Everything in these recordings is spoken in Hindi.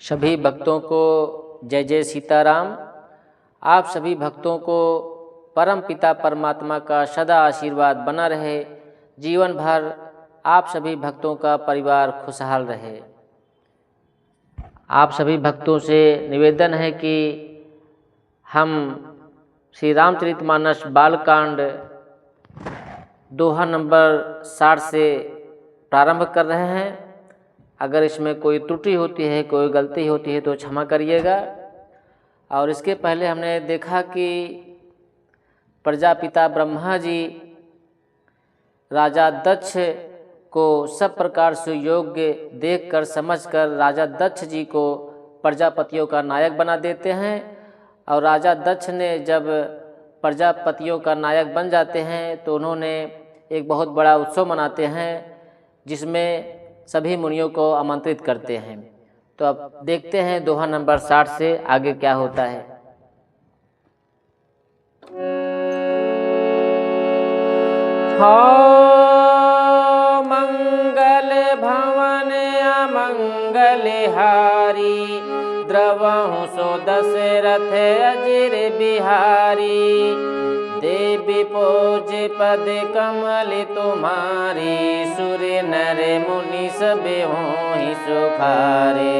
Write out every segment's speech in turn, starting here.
सभी भक्तों को जय जय सीताराम। आप सभी भक्तों को परम पिता परमात्मा का सदा आशीर्वाद बना रहे, जीवन भर आप सभी भक्तों का परिवार खुशहाल रहे। आप सभी भक्तों से निवेदन है कि हम श्री रामचरितमानस बालकांड दोहा नंबर 60 से प्रारंभ कर रहे हैं। अगर इसमें कोई त्रुटि होती है, कोई गलती होती है तो क्षमा करिएगा। और इसके पहले हमने देखा कि प्रजापिता ब्रह्मा जी राजा दक्ष को सब प्रकार से योग्य देखकर समझकर राजा दक्ष जी को प्रजापतियों का नायक बना देते हैं। और राजा दक्ष ने जब प्रजापतियों का नायक बन जाते हैं तो उन्होंने एक बहुत बड़ा उत्सव मनाते हैं जिसमें सभी मुनियों को आमंत्रित करते हैं। तो अब देखते हैं दोहा नंबर 60 से आगे क्या होता है। हो मंगल भवन अमंगल हारी, द्रवहु सो दशरथ अजिर बिहारी। देवी पूज पद कमल तुम्हारी, सुर नर मुनि सब होहि सुखारे।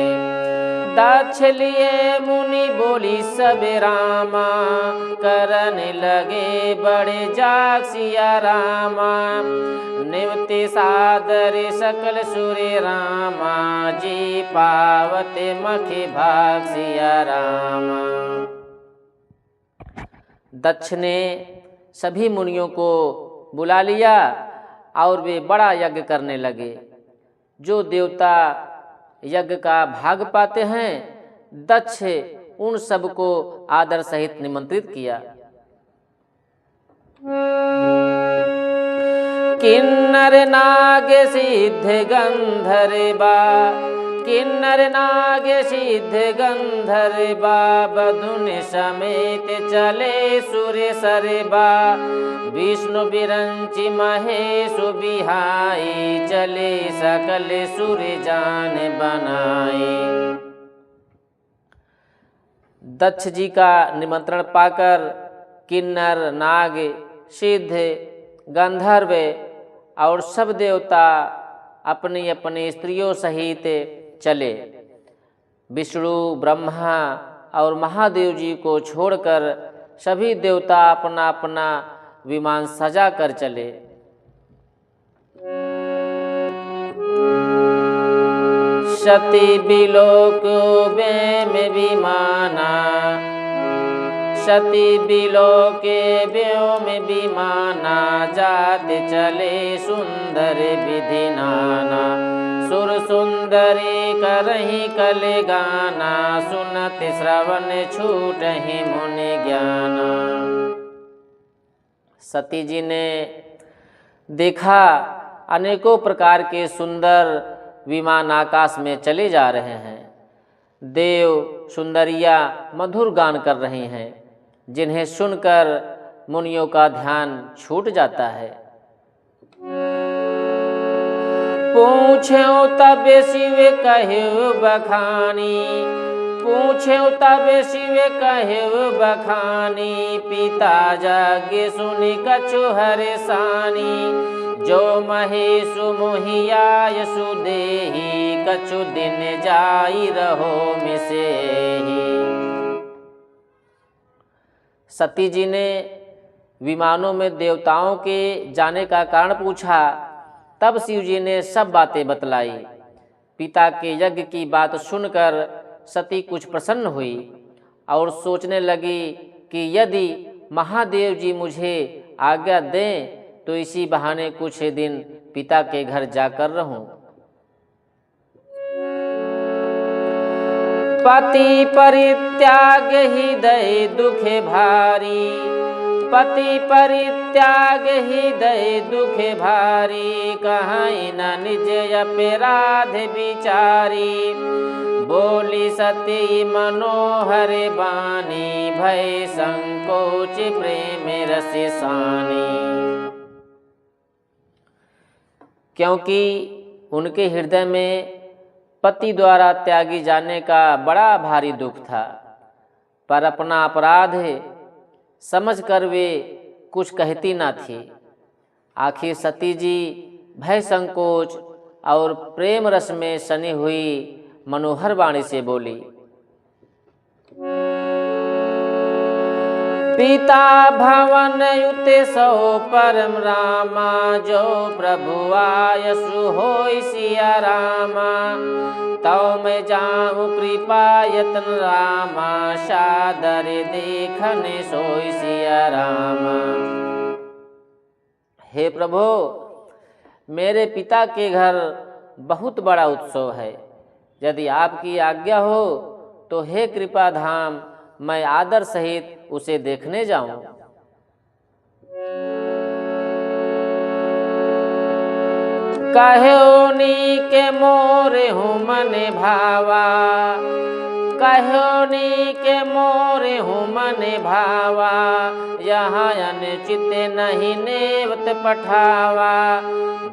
दक्ष लिए मुनि बोली सब रामा, करन लगे बड़े जाग सिया रामा। निवति सादर सकल सुर रामा, जी पावत मखि भाग सिया रामा। दक्ष ने सभी मुनियों को बुला लिया और वे बड़ा यज्ञ करने लगे। जो देवता यज्ञ का भाग पाते हैं, दक्ष उन सबको आदर सहित निमंत्रित किया। किन्नर नाग सिद्ध गंधर्वा, किन्नर नाग सिद्ध गंधर्वा। बधुन समेत चले सुर सरबा, विष्णु बिरंचि महेश बिहाई। चले सकल सुर जान बनाए। दक्ष जी का निमंत्रण पाकर किन्नर नाग सिद्ध गंधर्व और सब देवता अपनी अपनी स्त्रियों सहित चले। विष्णु ब्रह्मा और महादेव जी को छोड़कर सभी देवता अपना अपना विमान सजा कर चले। सती बिलोक में विमाना, सती बिलोके व्योम विमाना। जात चले सुंदर विधि नाना, सुर सुंदरी करहि कल गाना। सुनत श्रवण छूटहि मुनि ज्ञाना। सती जी ने देखा अनेकों प्रकार के सुंदर विमान आकाश में चले जा रहे हैं। देव सुंदरिया मधुर गान कर रही हैं, जिन्हें सुनकर मुनियों का ध्यान छूट जाता है। पूछो तब शिव कहियो बखानी, पूछो तब शिव कहियो बखानी। पिता जागे सुनि कछु हरसानी। जो महेश मोहिया सुदेही, कछु दिन जाई रहो मिसेही। सती जी ने विमानों में देवताओं के जाने का कारण पूछा। तब शिव जी ने सब बातें बतलाई। पिता के यज्ञ की बात सुनकर सती कुछ प्रसन्न हुई और सोचने लगी कि यदि महादेव जी मुझे आज्ञा दें तो इसी बहाने कुछ दिन पिता के घर जाकर रहूं। पति परित्याग हृदय दुखे भारी, पति परित्याग हृदय दुखे भारी, कहीं न निज अपराध विचारी, बोली सती मनोहर बानी, भय संकोच प्रेम रस सानी। क्योंकि उनके हृदय में पति द्वारा त्यागी जाने का बड़ा भारी दुख था, पर अपना अपराध समझकर वे कुछ कहती ना थी। आखिर सती जी भय संकोच और प्रेम रस में सनी हुई मनोहर वाणी से बोली, पिता भवन युत सो परम रामा, जो प्रभु आयसु होय सिया रामा, तौ मैं जाऊं कृपा यतन रामा, सादर देखन सोय सिया रामा। हे प्रभु, मेरे पिता के घर बहुत बड़ा उत्सव है, यदि आपकी आज्ञा हो तो हे कृपा धाम, मैं आदर सहित उसे देखने जाऊं। कहो नी के मोरे हूँ मन भावा, कहो नी के मोरे हूँ मन भावा, यहाँ अनुचित नहीं नेवत पठावा,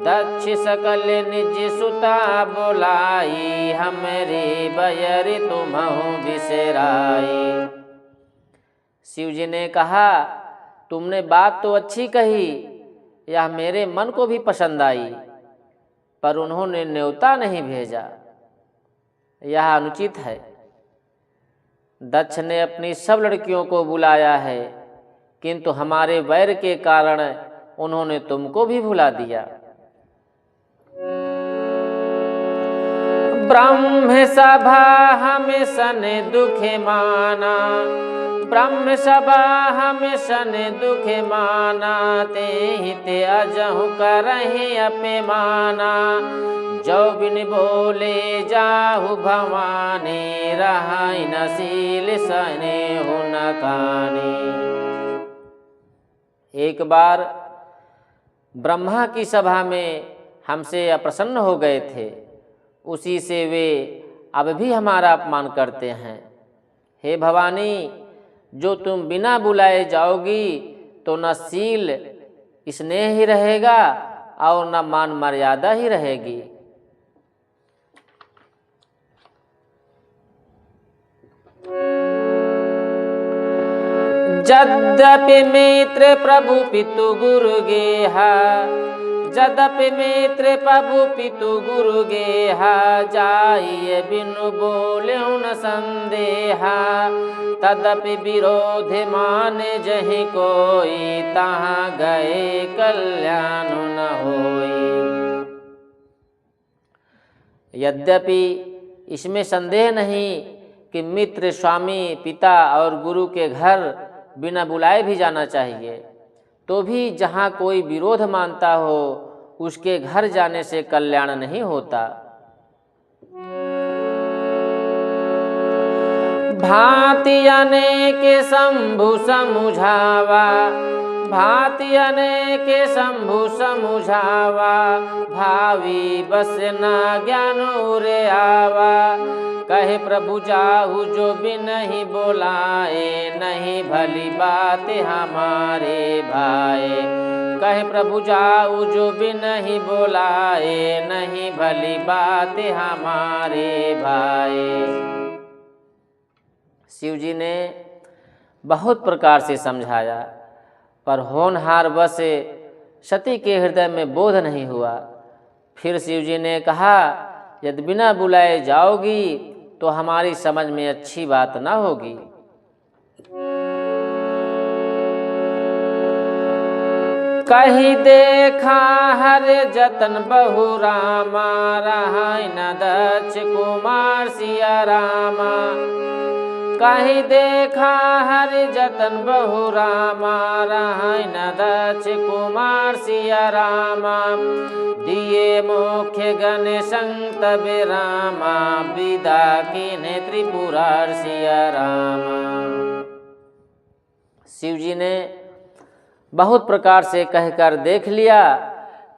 दक्ष सकल निज सुता बोलाई, हमरे बयर तुम्हु बिसराई। शिव जी ने कहा, तुमने बात तो अच्छी कही, यह मेरे मन को भी पसंद आई, पर उन्होंने न्योता नहीं भेजा, यह अनुचित है। दक्ष ने अपनी सब लड़कियों को बुलाया है, किंतु हमारे वैर के कारण उन्होंने तुमको भी भुला दिया। ब्रह्म सभा हम सन दुख माना, ब्रह्म सभा हम सन दुख माना, ते हित अजहु करहि अपमाना, जो बिन बोले जाहु भवानी, रहाई नसील सने हो न कानी। एक बार ब्रह्मा की सभा में हमसे अप्रसन्न हो गए थे, उसी से वे अब भी हमारा अपमान करते हैं। हे भवानी, जो तुम बिना बुलाए जाओगी तो न शील स्नेह ही रहेगा और न मान मर्यादा ही रहेगी। यद्यपि मित्र प्रभु पितु गुरु गेहा, यद्यपि मित्र प्रभु पितु गुरु गेहा, जाइए बिनु बोले न संदेहा, तदपि विरोध मान जहि कोई, तहाँ गए कल्याण न होई। यद्यपि इसमें संदेह नहीं कि मित्र, स्वामी, पिता और गुरु के घर बिना बुलाए भी जाना चाहिए, तो भी जहाँ कोई विरोध मानता हो उसके घर जाने से कल्याण नहीं होता। भांति अनेक शंभु समुझावा, भांति अनेक शंभु समुझावा, भावी बस न ज्ञान उरे आवा, कहे प्रभु जाहु जो बिन ही बोलाए, नहीं भली बात हमारे भाई, कहे प्रभु जाहु जो बिन ही बोलाए, नहीं भली बात हमारे भाई। शिव जी ने बहुत प्रकार से समझाया, पर होनहार बस सती के हृदय में बोध नहीं हुआ। फिर शिव जी ने कहा, यदि बिना बुलाए जाओगी तो हमारी समझ में अच्छी बात ना होगी। कही देखा हर जतन बहु रामा, रहाई न दक्ष कुमार सिया रामा, कहीं देखा हरि जतन बहु रामा, रहाय न दक्ष कुमार सिया रामा, दिए मुख्य गण संग तब रामा, विदा कीन्हे त्रिपुरार सिया रामा। शिव जी ने बहुत प्रकार से कहकर देख लिया,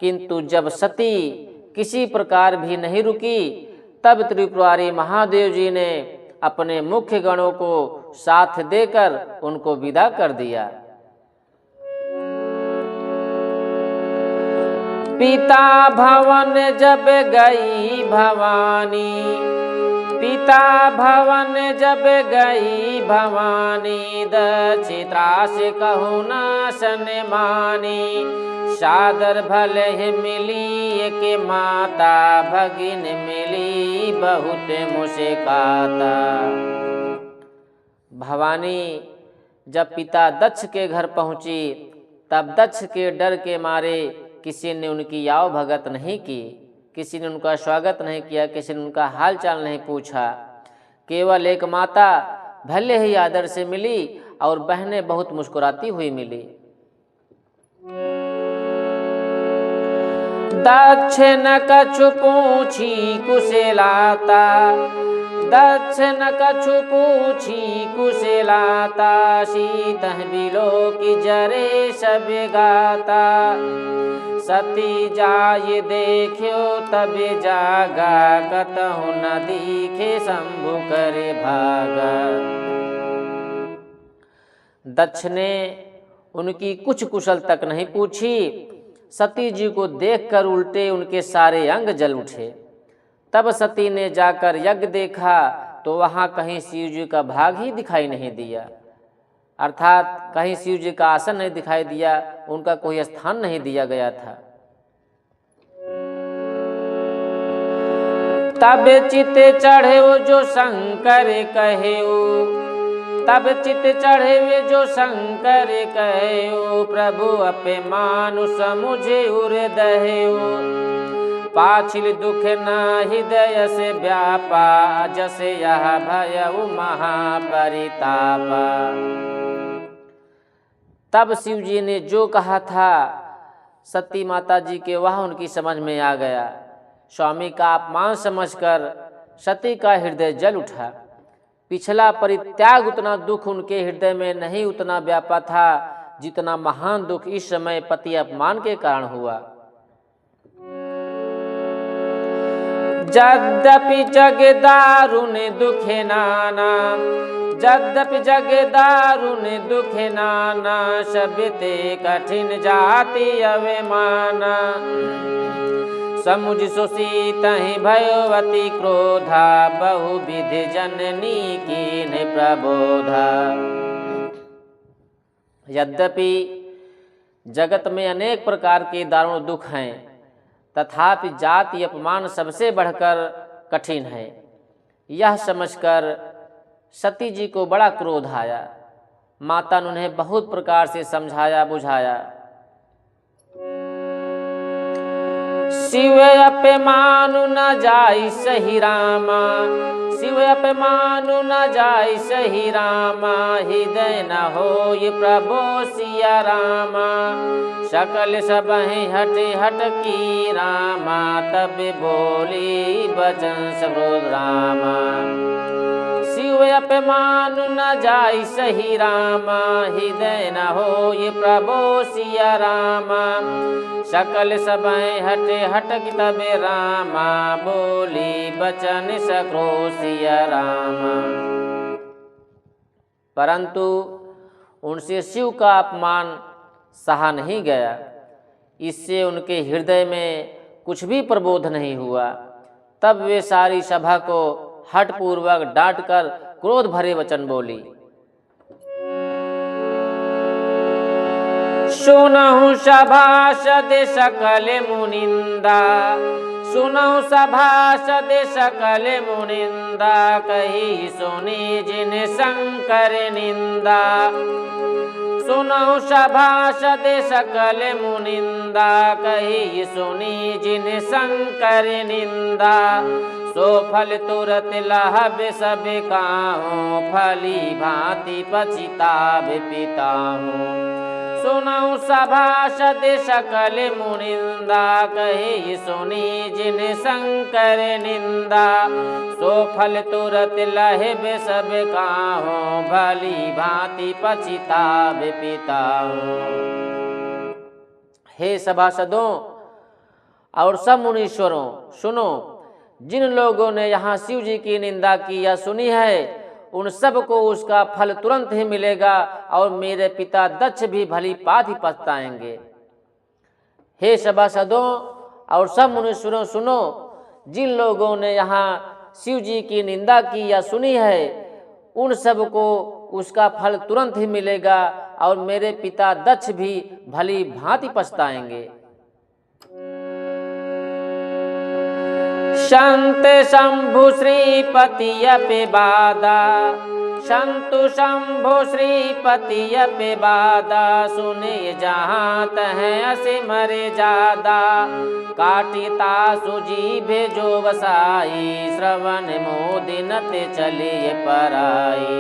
किंतु जब सती किसी प्रकार भी नहीं रुकी, तब त्रिपुरारी महादेव जी ने अपने मुख्य गणों को साथ देकर उनको विदा कर दिया। पिता भवन जब गई भवानी, पिता भवन जब गई भवानी, दक्षित्रास कहु नाशन मानी, सादर भले मिली के माता, भगिन मिली बहुत मुस्काता। भवानी जब पिता दक्ष के घर पहुंची, तब दक्ष के डर के मारे किसी ने उनकी याव भगत नहीं की, किसी ने उनका स्वागत नहीं किया, किसी ने उनका हाल चाल नहीं पूछा। केवल एक माता भले ही आदर से मिली और बहनें बहुत मुस्कुराती हुई मिली। दक्ष न कछु पूछी कुशलाता, दक्ष न कछु पूछी कुशलाता, शीतः बिलो की जरे सब गाता, सती जाय देखियो तब जागा, कतहु न दिखे शंभु करे भागा। दक्ष ने उनकी कुछ कुशल तक नहीं पूछी, सती जी को देखकर उल्टे उनके सारे अंग जल उठे। तब सती ने जाकर यज्ञ देखा तो वहाँ कहीं शिव जी का भाग ही दिखाई नहीं दिया, अर्थात कहीं शिव जी का आसन नहीं दिखाई दिया, उनका कोई स्थान नहीं दिया गया था। तब चित चढ़े जो शंकर कहे, तब चित चढ़े जो शंकर कहे, प्रभु अपे मानुष मुझे उर दहेओ, पाछिल दुख न हृदय से व्यापा, जसे यह भयउ महापरितापा। तब शिव जी ने जो कहा था सती माता जी के, वह उनकी समझ में आ गया। स्वामी का अपमान समझकर सती का हृदय जल उठा। पिछला परित्याग उतना दुख उनके हृदय में नहीं उतना व्यापा था, जितना महान दुख इस समय पति अपमान के कारण हुआ। यद्यपि जग दारुण दुखे नाना, यद्यपि जग दारुण दुखे नाना, सबते कठिन जाति अवमाना, समुझ सुसीतहि भयवती क्रोधा, बहुविध जननी कीन्हे प्रबोधा। यद्यपि जगत में अनेक प्रकार के दारुण दुख हैं, तथापि जाति अपमान सबसे बढ़कर कठिन है। यह समझकर सती जी को बड़ा क्रोध आया। माता ने उन्हें बहुत प्रकार से समझाया बुझाया। शिव अपमानु न जाई सही रामा, शिव अपमानु न जाई सही रामा, हृदय न होय प्रभो सिया रामा, सकल सबहि हट हट की रामा, तब बोली बचन सब्रोध रामा। शिव अपमानु न जाई सही रामा, हृदय न होय प्रभो सिया रामा, सकल सबहि हट हट तबे रामा, बोली बचन सक्रो सिया रामा। परंतु उनसे शिव का अपमान सहा नहीं गया। इससे उनके हृदय में कुछ भी प्रबोध नहीं हुआ। तब वे सारी सभा को हठपूर्वक डांटकर क्रोध भरे वचन बोली। सुनहु सभासद सकल मुनिंदा, सुनहु सभासद सकल मुनिंदा, कही सुनी जिन शंकर निंदा, सुनहु सभासद सकल मुनिंदा, कही सुनी जिन शंकर निंदा। सो फल तुरत लहब सब काहू, फली भांति पछिताब पिताहू। सुनहु सभासद सकल मुनिंदा, कही सुनी जिन शंकर निंदा। सो फल तुरत लहब सब काहू, भली भांति पछिताब पिताहू। हे सभासदों और सब मुनीश्वरों, सुनो, जिन लोगों ने यहाँ शिव जी की निंदा की या सुनी है, उन सब को उसका फल तुरंत ही मिलेगा और मेरे पिता दक्ष भी भली भांति पछताएंगे। हे सभासदों और सब मुनीश्वरों, सुनो, जिन लोगों ने यहाँ शिव जी की निंदा की या सुनी है, उन सब को उसका फल तुरंत ही मिलेगा और मेरे पिता दक्ष भी भली भांति पछताएंगे। संत शंभु श्रीपति अपे बादा, संतु शंभु श्रीपति अपे बादा। सुने जहाँ तह असे मरे जादा, काटिता सुजी भेजो वसाई। श्रवण मोदिनत चलिए पराई।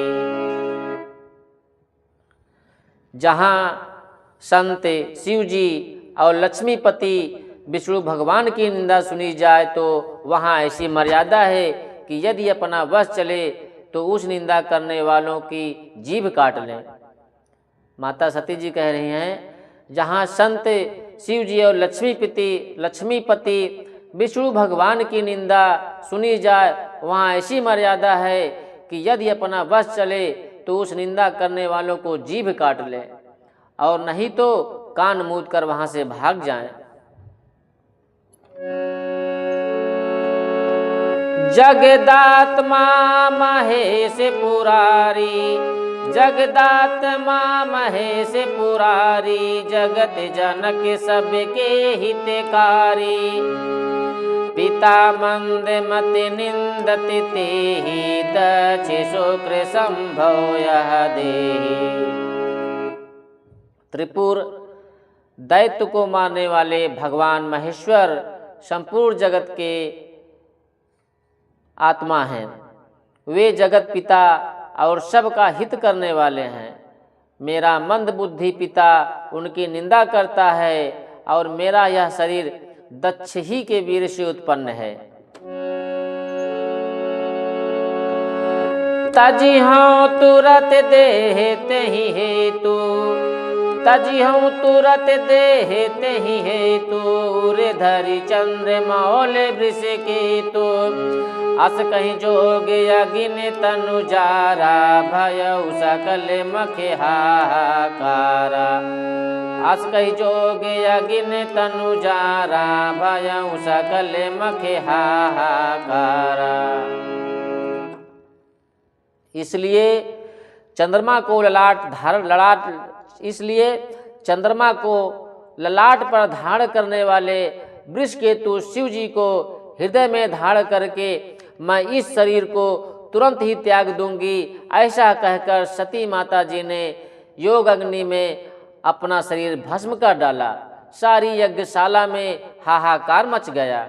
जहाँ संत शिव जी और लक्ष्मीपति विष्णु भगवान की निंदा सुनी जाए तो वहाँ ऐसी मर्यादा है कि यदि अपना वश चले तो उस निंदा करने वालों की जीभ काट लें। माता सती जी कह रही हैं, जहाँ संत शिव जी और लक्ष्मीपति विष्णु भगवान की निंदा सुनी जाए, वहाँ ऐसी मर्यादा है कि यदि अपना वश चले तो उस निंदा करने वालों को जीभ काट लें और नहीं तो कान मूंद कर वहाँ से भाग जाएं। जगदात्मा महेश पुरारी, जगदात्मा महेश पुरारी। जगत जनक सबके हितकारी, पिता मंद मति निंदति तेहि। दक्ष शुक्र संभव यह देहि। त्रिपुर दैत्य को मारने वाले भगवान महेश्वर संपूर्ण जगत के आत्मा हैं। वे जगत पिता और सबका हित करने वाले हैं। मेरा मंद बुद्धि पिता उनकी निंदा करता है और मेरा यह शरीर दक्ष ही के वीर से उत्पन्न है। तजिहु तुरत देहते ही हेतु, तजिहु तुरत देहते ही हेतु। उरे धरि चंद्र मौल वृष केतु। अस कहीं जोग अगिन तनु जारा, भयउ सकल मखे हाहाकारा। अस कहीं जोग अगिन तनु जारा, भयउ सकल मखे हाहाकारा। इसलिए चंद्रमा को चंद्रमा को ललाट पर धारण करने वाले वृषकेतु शिव जी को हृदय में धारण करके मैं इस शरीर को तुरंत ही त्याग दूंगी, ऐसा कहकर सती माता जी ने योग अग्नि में अपना शरीर भस्म कर डाला। सारी यज्ञशाला में हाहाकार मच गया।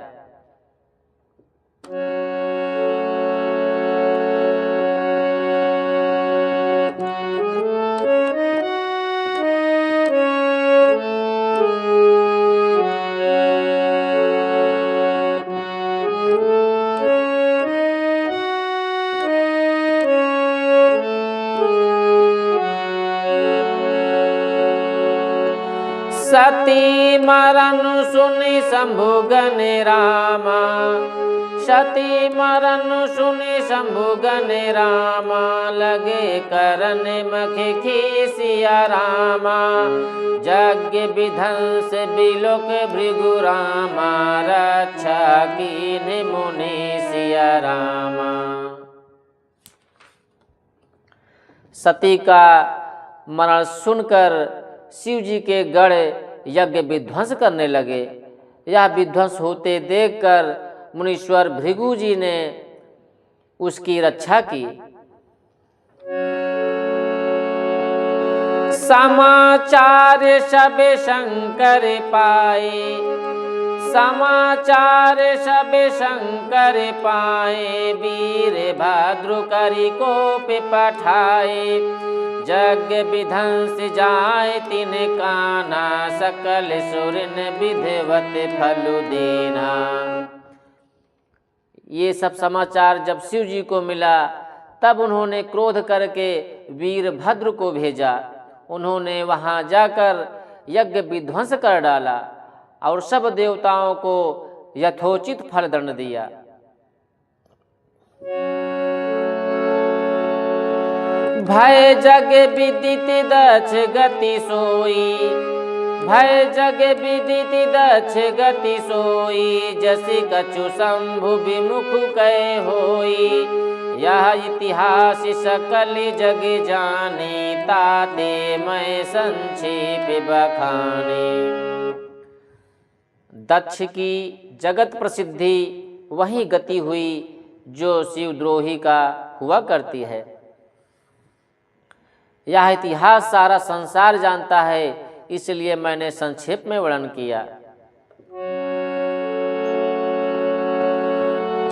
सती मरण सुनि शंभु गण रामा, सती मरण सुनि शंभु गण रामा। लगे करन मखे खीसिया रामा, यज्ञ विध्वंस बिलोक भृगु रामा। रक्षा कीन मुनि सिया रामा। सती का मरण सुनकर शिव जी के गढ़ यज्ञ विध्वंस करने लगे। यह विध्वंस होते देखकर मुनीश्वर भृगु जी ने उसकी रक्षा की। समाचार सब शंकर पाए, समाचार सब शंकर पाए, वीर भद्र करि कोप पठाए, जग विध्वंस जाय तिन काना, सकल सुरन विधिवत फल देना। ये सब समाचार जब शिव जी को मिला तब उन्होंने क्रोध करके वीरभद्र को भेजा। उन्होंने वहां जाकर यज्ञ विध्वंस कर डाला और सब देवताओं को यथोचित फल दंड दिया। भय जग विदित दक्ष गति सोई, भय जग विदित दक्ष गति सोई, जसि कछु शंभु विमुख कह होई, यह इतिहास सकल जग जाने, ताते मैं संक्षेप बखाने। दक्ष की जगत प्रसिद्धि वही गति हुई जो शिवद्रोही का हुआ करती है। यह इतिहास सारा संसार जानता है, इसलिए मैंने संक्षेप में वर्णन किया।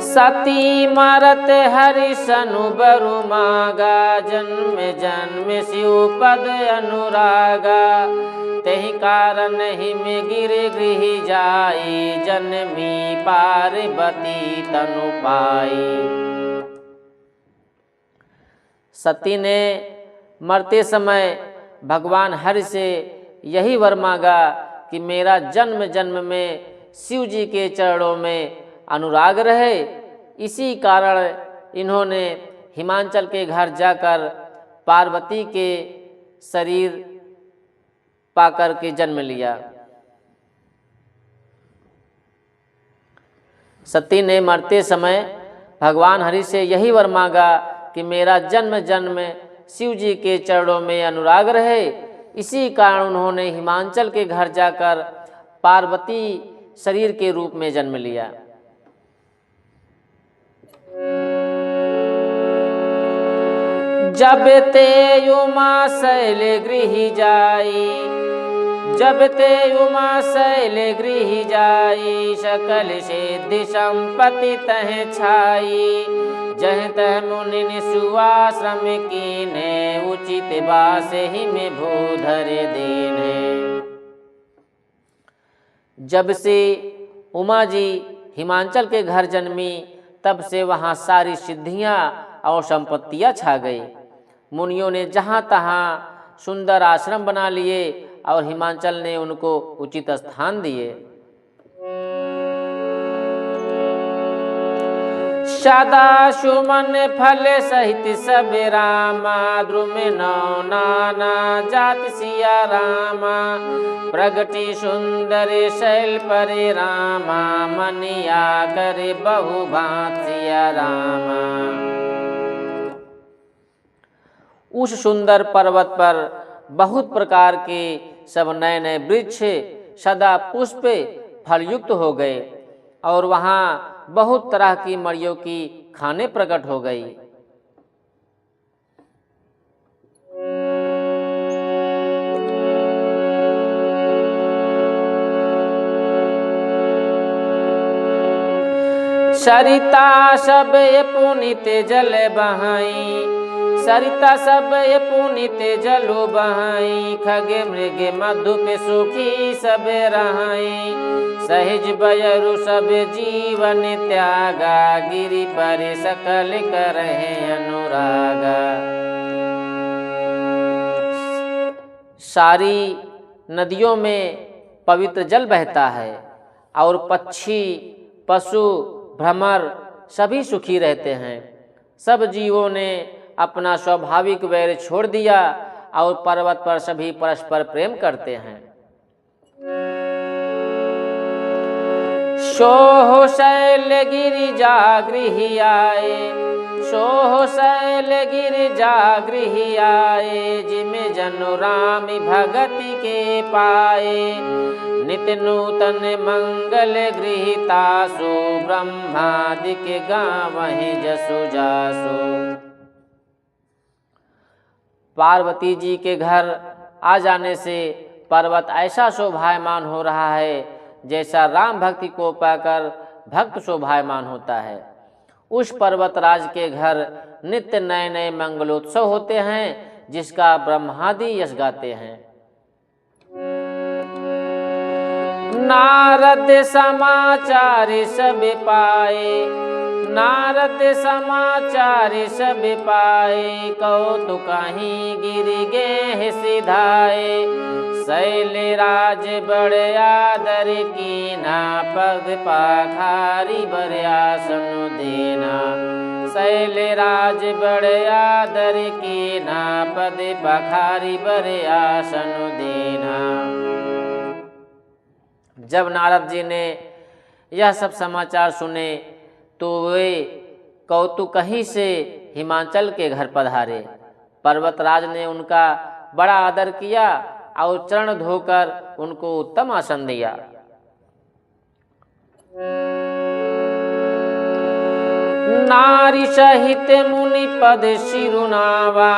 सती मरत हरि सनु बरु मागा, जन्म जन्म शिव पद अनुरागा, तेहि कारण हिम गिर गृह जाई, जन्मी पार्वती तनु पाई। सती ने मरते समय भगवान हरि से यही वर मांगा कि मेरा जन्म जन्म में शिव जी के चरणों में अनुराग रहे। इसी कारण इन्होंने हिमांचल के घर जाकर पार्वती के शरीर पाकर के जन्म लिया। सती ने मरते समय भगवान हरि से यही वर मांगा कि मेरा जन्म जन्म शिव जी के चरणों में अनुराग रहे। इसी कारण उन्होंने हिमांचल के घर जाकर पार्वती शरीर के रूप में जन्म लिया। जब ते उमा शैल गृह जाई, जब ते उमा शैल गृह जाई, सकल सिद्धि संपत्ति तह छाई, जह तह मुनि सुआश्रम कीने, उचित बास ही में भूधर देने। जब से उमा जी हिमांचल के घर जन्मी तब से वहाँ सारी सिद्धियाँ और संपत्तियाँ छा गई। मुनियों ने जहाँ तहाँ सुंदर आश्रम बना लिए और हिमांचल ने उनको उचित स्थान दिए। सदा सुमन फल सहित सब रामा, द्रुम नौ नाना जात सिया रामा, प्रगति सुंदर शैल पर रामा, मनिया कर बहु भांत सिया रामा। उस सुंदर पर्वत पर बहुत प्रकार के सब नए नए वृक्ष सदा पुष्प फलयुक्त हो गए और वहाँ बहुत तरह की मड़ियों की खाने प्रकट हो गई। सरिता सब पुनित जल बहाई, सरिता सब पुनित जलो बहाई, खग मृग मधु पे सुखी सब रहाई, सहज बयरु सब जीवन त्यागा, गिरि पर सकल करहे अनुरागा। सारी नदियों में पवित्र जल बहता है और पक्षी पशु भ्रमर सभी सुखी रहते हैं। सब जीवों ने अपना स्वाभाविक वैर छोड़ दिया और पर्वत पर सभी परस्पर प्रेम करते हैं। सोह शैल गिरि जागृह आए, सोह शैल गिरि जागृह आए, जिमे जनु राम भगति के पाए, नित नूतन मंगल गृहीतासु, ब्रह्मादिक गावहि जसु जासु। पार्वती जी के घर आ जाने से पर्वत ऐसा शोभायमान हो रहा है जैसा राम भक्ति को पाकर भक्त शोभायमान होता है। उस पर्वतराज के घर नित्य नए नए मंगलोत्सव होते हैं, जिसका ब्रह्मादि यश गाते हैं। नारद समाचार सब पाए, नारद समाचार सब पाए, कौतुक कहीं गिर गे सिधाए। शैलराज बड़े आदर कीना, पग पाखारी बड़े आसन देना। शैलराज बड़े आदर कीना, पद पखारी बड़े आसन देना। जब नारद जी ने यह सब समाचार सुने तो वे कौतुकही से हिमाचल के घर पधारे। पर्वतराज ने उनका बड़ा आदर किया और चरण धोकर उनको उत्तम आसन दिया। नारी सहित मुनि पद शिरुनावा,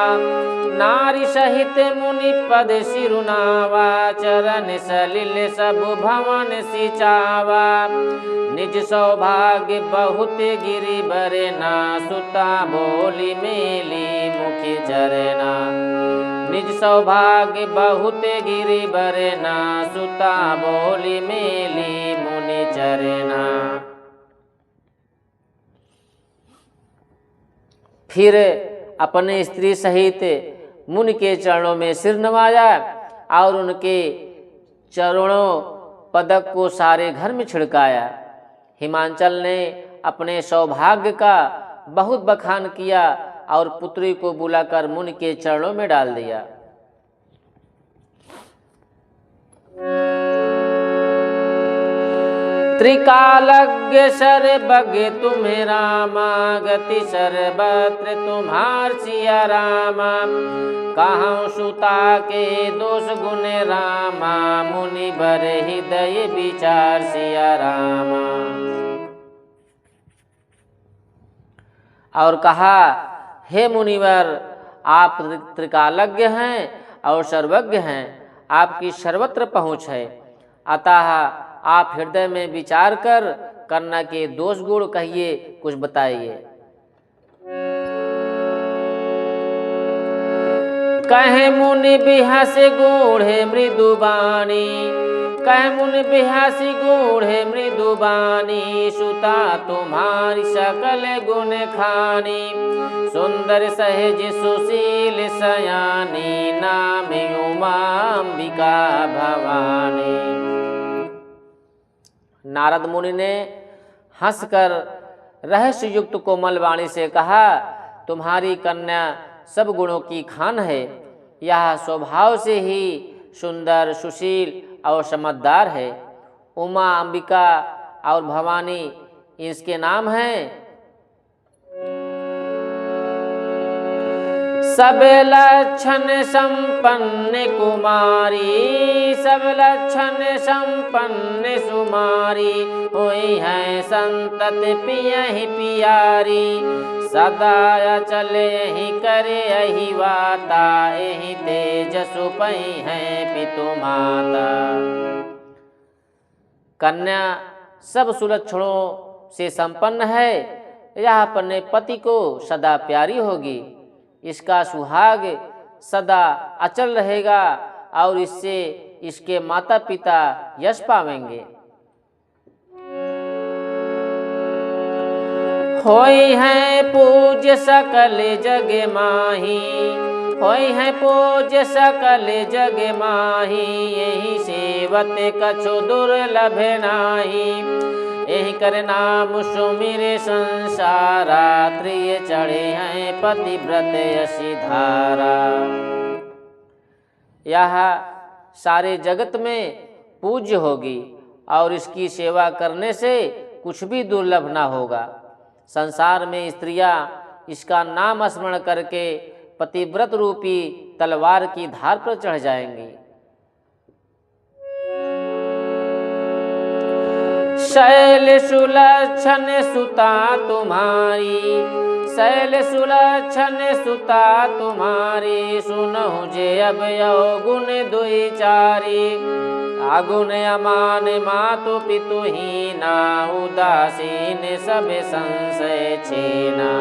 नारी सहित मुनि पद शिरुनावा। चरण सलिल सब भवन सिचावा, निज सौभाग्य बहुत गिरि बरना। सुता बोली मेली मुखी चरना, निज सौभाग्य बहुत गिरि बरना। सुता बोली मेली मुनि चरना। फिर अपने स्त्री सहित मुनि के चरणों में सिर नवाया और उनके चरणों पदक को सारे घर में छिड़काया। हिमांचल ने अपने सौभाग्य का बहुत बखान किया और पुत्री को बुलाकर मुनि के चरणों में डाल दिया। त्रिकालज्ञ सर्वज्ञ तुम्हें रामा, गति सर्वत्र तुम्हार सिया रामा। कहूँ सुता के दोष गुण रामा, मुनि बर हृदय विचार सिया रामा। और कहा, हे मुनिवर, आप त्रिकालज्ञ हैं और सर्वज्ञ हैं, आपकी सर्वत्र पहुँच है। अतः आप हृदय में विचार कर कन्या के दोष गुण कहिए, कुछ बताइए। कहे मुनि बिहसि गूढ़े मृदुबानी, कहे मुनि बिहसि गूढ़े मृदुबानी। सुता तुम्हारी सकल गुण खानी, सुंदर सहज सुशील सयानी। नाम उमा अंबिका भवानी। नारद मुनि ने हंसकर रहस्य युक्त कोमल वाणी से कहा, तुम्हारी कन्या सब गुणों की खान है। यह स्वभाव से ही सुंदर, सुशील और समझदार है। उमा, अंबिका और भवानी इसके नाम हैं। सब लक्षण संपन्न कुमारी, सब लक्षण संपन्न सुमारी। हुई है संतति पियहि पियारी, सदा चले ही करे यही वाता। यही तेजसु पई है पितु माता। कन्या सब सुलक्षणों से संपन्न है। यह अपने पति को सदा प्यारी होगी। इसका सुहाग सदा अचल रहेगा और इससे इसके माता पिता यश पावेंगे। होई है पूज्य सकल जग माही, होई है पूज्य सकल जग माही। यही सेवत कछु दुर्लभ नाही, यही कर नाम सुमिरे संसारा। त्रिय चढ़े हैं पतिव्रत यशि धारा। यह सारे जगत में पूज्य होगी और इसकी सेवा करने से कुछ भी दुर्लभ ना होगा। संसार में स्त्रियां इसका नाम स्मरण करके पतिव्रत रूपी तलवार की धार पर चढ़ जाएंगी। शैल सुलक्षण सुता तुम्हारी, शैल सुलक्षण सुता तुम्हारी, सुनहु जे अब अवगुण दुई चारी। आगुन अमान मातु पितु हीना, उदासीन सब संशय छीना।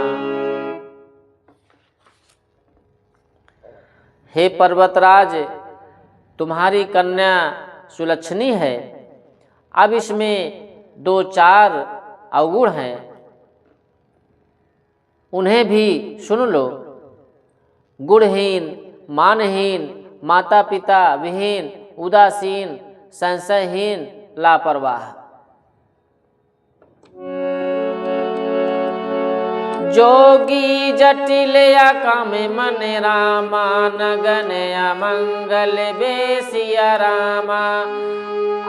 हे पर्वतराज, तुम्हारी कन्या सुलक्षणी है, अब इसमें 2-4 अवगुण हैं, उन्हें भी सुन लो। गुणहीन, मानहीन, माता पिता विहीन, उदासीन, संशयहीन, लापरवाह। जोगी जटिल काम मन रामा, नगन अमंगल बेसिया रामा।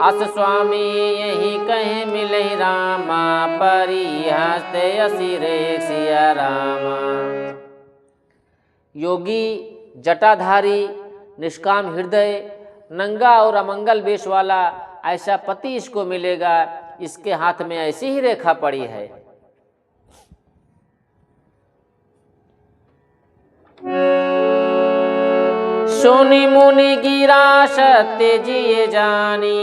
अस स्वामी यही कहे मिले रामा, परिहस्त असिरे सिया रामा। योगी जटाधारी, निष्काम हृदय, नंगा और अमंगल वेश वाला ऐसा पति इसको मिलेगा, इसके हाथ में ऐसी ही रेखा पड़ी है। सुनि मुनि गिरा सत्य जिये जानी,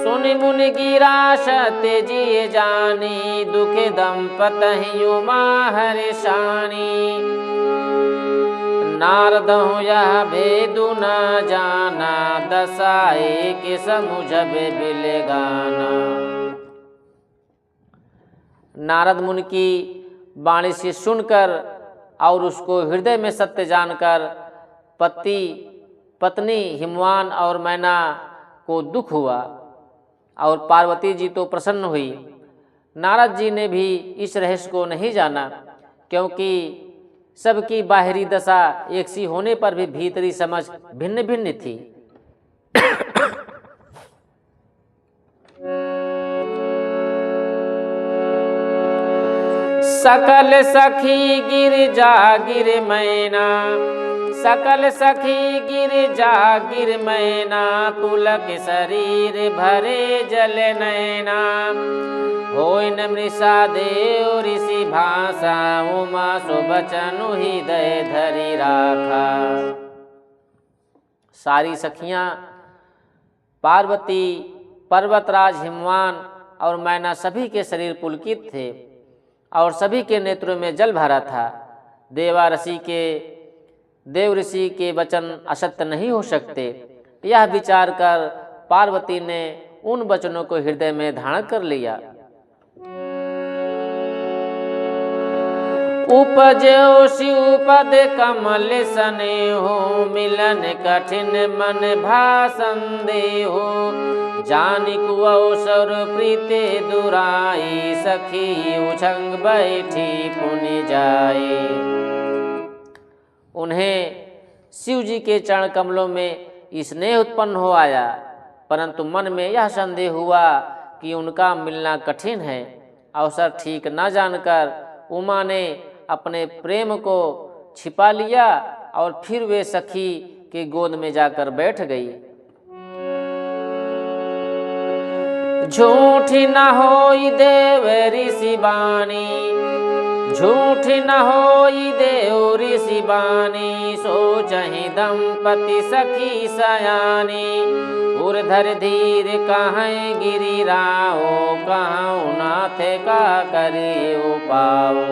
सुनि मुनि गिरा सत्य जिये जानी। दुखे दंपतहि उमा हर्षाणी, नारद हूँ यह भेदु न जाना। दसाए के समुझब बिलगाना। नारद मुनि की वाणी से सुनकर और उसको हृदय में सत्य जानकर पति पत्नी हिमवान और मैना को दुख हुआ और पार्वती जी तो प्रसन्न हुई। नारद जी ने भी इस रहस्य को नहीं जाना, क्योंकि सबकी बाहरी दशा एक सी होने पर भी भीतरी समझ भिन्न भिन्न थी। सकल सखी गिर जा गिर मैना, सकल सखी गिर जा गिर मैना। पुलक शरीर भरे जल नैना, होय न मृषा देव ऋषि भाषा। उमा सुबचनु हृदय धरि राखा। सारी सखियां पार्वती, पर्वतराज हिमवान और मैना सभी के शरीर पुलकित थे और सभी के नेत्रों में जल भरा था। देव ऋषि के वचन असत्य नहीं हो सकते, यह विचार कर पार्वती ने उन वचनों को हृदय में धारण कर लिया। उपजो शिवपद कमल स्नेहो, मिलन कठिन मन भाषण देहो। जानिकु अवसर प्रीते दुराई, सखी उछंग बैठी पुनि जाए। उन्हें शिव जी के चरण कमलों में स्नेह उत्पन्न हो आया, परंतु मन में यह संदेह हुआ कि उनका मिलना कठिन है। अवसर ठीक न जानकर उमा ने अपने प्रेम को छिपा लिया और फिर वे सखी के गोद में जाकर बैठ गई। झूठी न होई देव ऋषि बानी, झूठी न होई देव ऋषि बानी। सोचहि दंपति सखी सयानी, उर्धर धीर कहाँ गिरी राहो। कहूँ नाथ का करे उपाओ।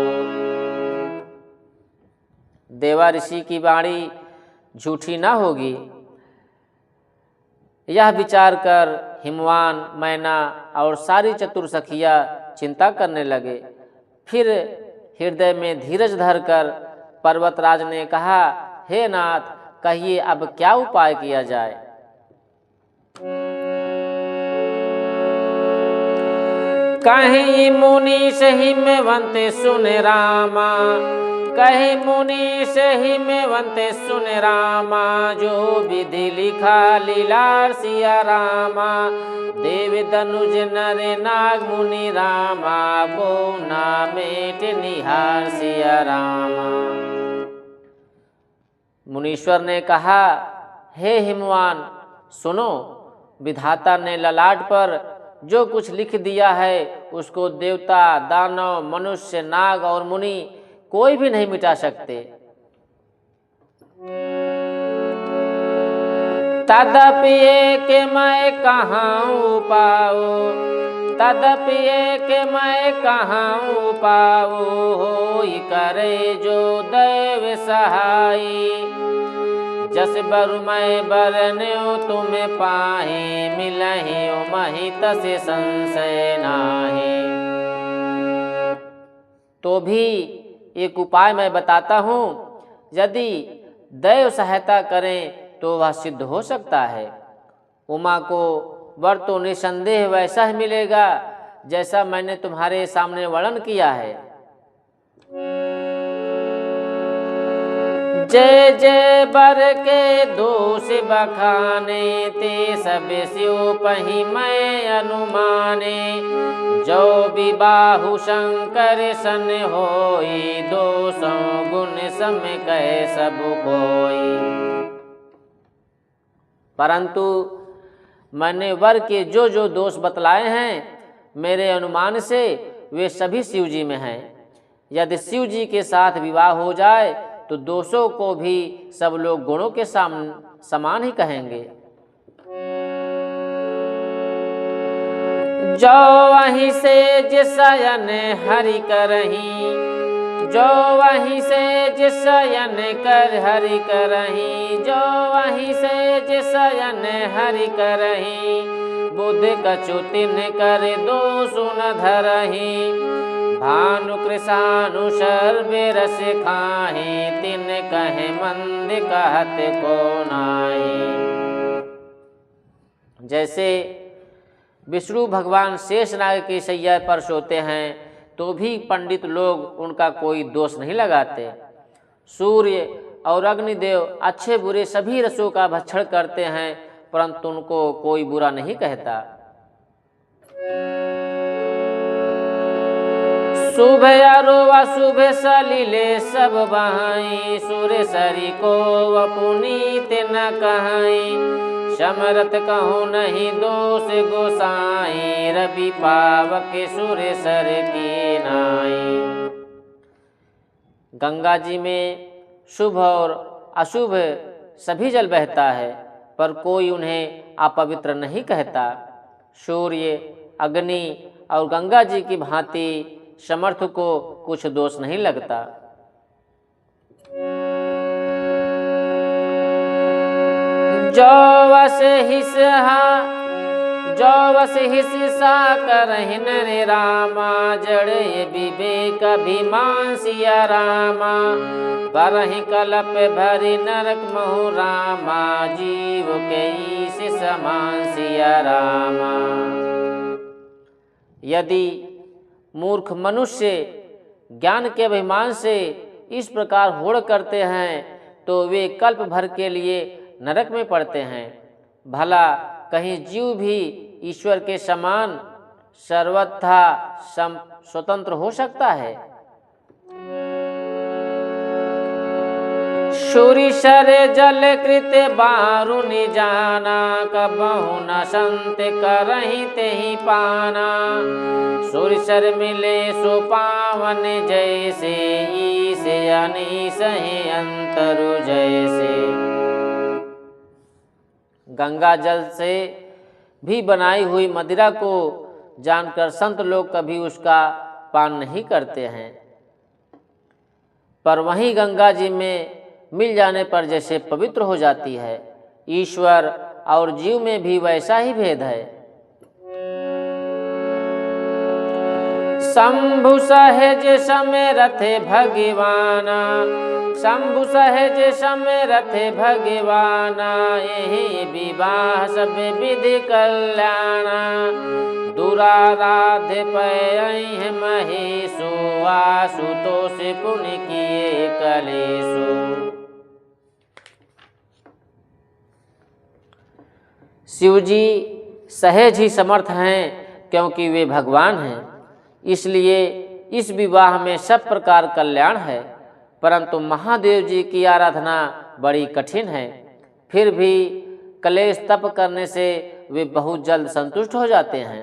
देवा ऋषि की वाणी झूठी ना होगी, यह विचार कर हिमवान, मैना और सारी चतुर सखियां चिंता करने लगे। फिर हृदय में धीरज धरकर पर्वतराज ने कहा, हे नाथ, कहिए अब क्या उपाय किया जाए। कहीं मुनि सही में वंते सुन रामा, कहीं मुनि सही में वंते सुन रामा। जो विधि लिखा लीलार सिया रामा। देव धनुज नर नाग मुनि रामा। को नामेट निहार सिया रामा। मुनीश्वर ने कहा, हे हिमवान, सुनो, विधाता ने ललाट पर जो कुछ लिख दिया है उसको देवता, दानव, मनुष्य, नाग और मुनि कोई भी नहीं मिटा सकते। तदपि एक मैं कहाँ पाओ, तदपि एक मैं कहाँ पाओ, होई करे जो दैव सहाई। जस बरु मैं बरन्यो तुम्हें पाहे, मिलहि महि तसे संशय नाहि। तो भी एक उपाय मैं बताता हूँ, यदि दैव सहायता करें तो वह सिद्ध हो सकता है। उमा को वर तो निसंदेह वैसा ही मिलेगा जैसा मैंने तुम्हारे सामने वर्णन किया है। जय जय बर के दोष बखाने, ते सब स्यो पहि मैं अनुमाने। जो विबाहु शंकर सन होई, दोषों गुण सम कह सब कोई। परंतु मैंने वर के जो जो दोष बतलाए हैं, मेरे अनुमान से वे सभी शिव जी में हैं। यदि शिव जी के साथ विवाह हो जाए तो दोषों को भी सब लोग गुणों के समान ही कहेंगे। जो वहीं से जिसयन हरि करही, जो वहीं से जिसयन कर हरि करही, जो वहीं से जिसयन हरि करही। बुध कछु तिन कर दोष न धरही, भानु कृषानु सर्वे रस खाहि। तिन कहे मंद कहत को नाहि। जैसे विष्णु भगवान शेषनाग की सैया पर सोते हैं तो भी पंडित लोग उनका कोई दोष नहीं लगाते। सूर्य और अग्निदेव अच्छे बुरे सभी रसों का भक्षण करते हैं, परंतु उनको कोई बुरा नहीं कहता। शुभ अरो अशुभ सलिले सब बहाई, सुर सरी को पुनीत न कहाई। समरथ कहूँ नहीं दोष गोसाई, रवि पावक सुर सर की नाई। गंगा जी में शुभ और अशुभ सभी जल बहता है, पर कोई उन्हें अपवित्र नहीं कहता। सूर्य, अग्नि और गंगा जी की भांति समर्थ को कुछ दोष नहीं लगता। जो वस हिस्सा करहि नर रामा, जड़े विवेक अभिमान सिया रामा। बरहि कलप भरि नरक महु रामा, जीव के ईश समान सिया रामा। यदि मूर्ख मनुष्य ज्ञान के अभिमान से इस प्रकार होड़ करते हैं तो वे कल्प भर के लिए नरक में पड़ते हैं। भला कहीं जीव भी ईश्वर के समान सर्वथा स्वतंत्र हो सकता है? सूरिशर जल कृत बारुनि जाना, कबहु न संत करहि तेहि पाना। सूरिशर मिले सो पावन जैसे, ईस अनीस ही अंतरु जैसे। गंगा जल से भी बनाई हुई मदिरा को जानकर संत लोग कभी उसका पान नहीं करते हैं, पर वहीं गंगा जी में मिल जाने पर जैसे पवित्र हो जाती है। ईश्वर और जीव में भी वैसा ही भेद है। शंभु सहज समेरथे भगवाना, शंभु सहज समेरथे भगवाना। यही विवाह सब विधि कल्याणा, दुराराध पय महेशो। आशुतोष पुण्य किए कलेशो। शिव जी सहज ही समर्थ हैं, क्योंकि वे भगवान हैं। इसलिए इस विवाह में सब प्रकार कल्याण है। परंतु महादेव जी की आराधना बड़ी कठिन है, फिर भी कलेश तप करने से वे बहुत जल्द संतुष्ट हो जाते हैं।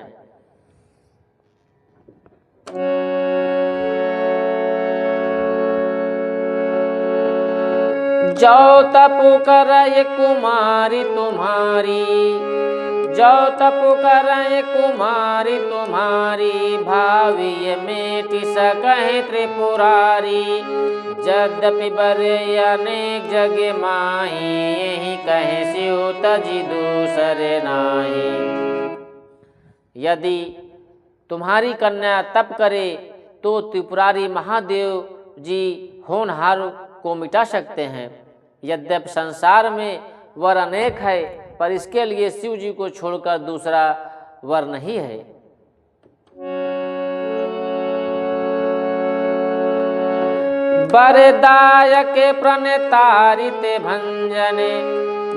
जो तपु करय कुमारी तुम्हारी, जो तपु करय कुमारी तुम्हारी, भावी मेटि सकहि त्रिपुरारी। यद्यपि बरय अनेक जग माही, यही कहे सिउ तजि दूसरे नाही। यदि तुम्हारी कन्या तप करे तो त्रिपुरारी महादेव जी होनहार को मिटा सकते हैं। यद्यपि संसार में वर अनेक है, पर इसके लिए शिव जी को छोड़कर दूसरा वर नहीं है। वरदायक प्रणतारिते भंजने,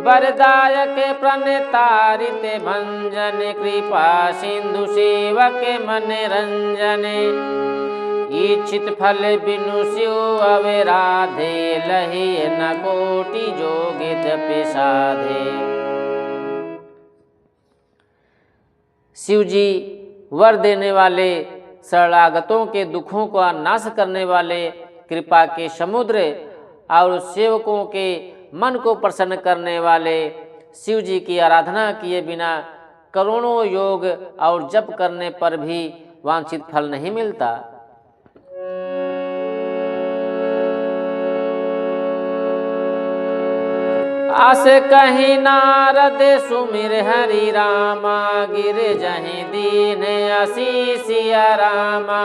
वरदायक प्रणतारिते भंजने, कृपा सिंधु सेवक मन रंजने। इच्छित फल बिनु शिव अवराधे, लहि न कोटि जोग जपि साधे। शिव जी वर देने वाले, शरणागतों के दुखों का नाश करने वाले, कृपा के समुद्र और सेवकों के मन को प्रसन्न करने वाले। शिव जी की आराधना किए बिना करोड़ों योग और जप करने पर भी वांछित फल नहीं मिलता। आस कहीं नारद सुमिर हरि रामा, गिर जहीं दीन असीसिया रामा।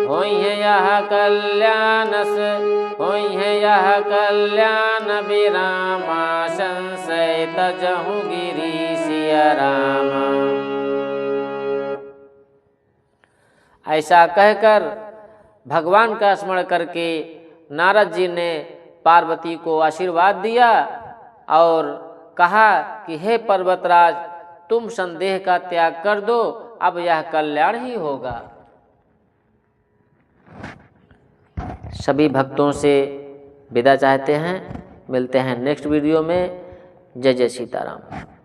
होई है यह कल्याणस, होई है यह कल्याण बिरामा, संशय तजहु गिरीशिया रामा। ऐसा कहकर भगवान का स्मरण करके नारद जी ने पार्वती को आशीर्वाद दिया और कहा कि हे पर्वतराज, तुम संदेह का त्याग कर दो, अब यह कल्याण ही होगा। सभी भक्तों से विदा चाहते हैं। मिलते हैं नेक्स्ट वीडियो में। जय जय सीताराम।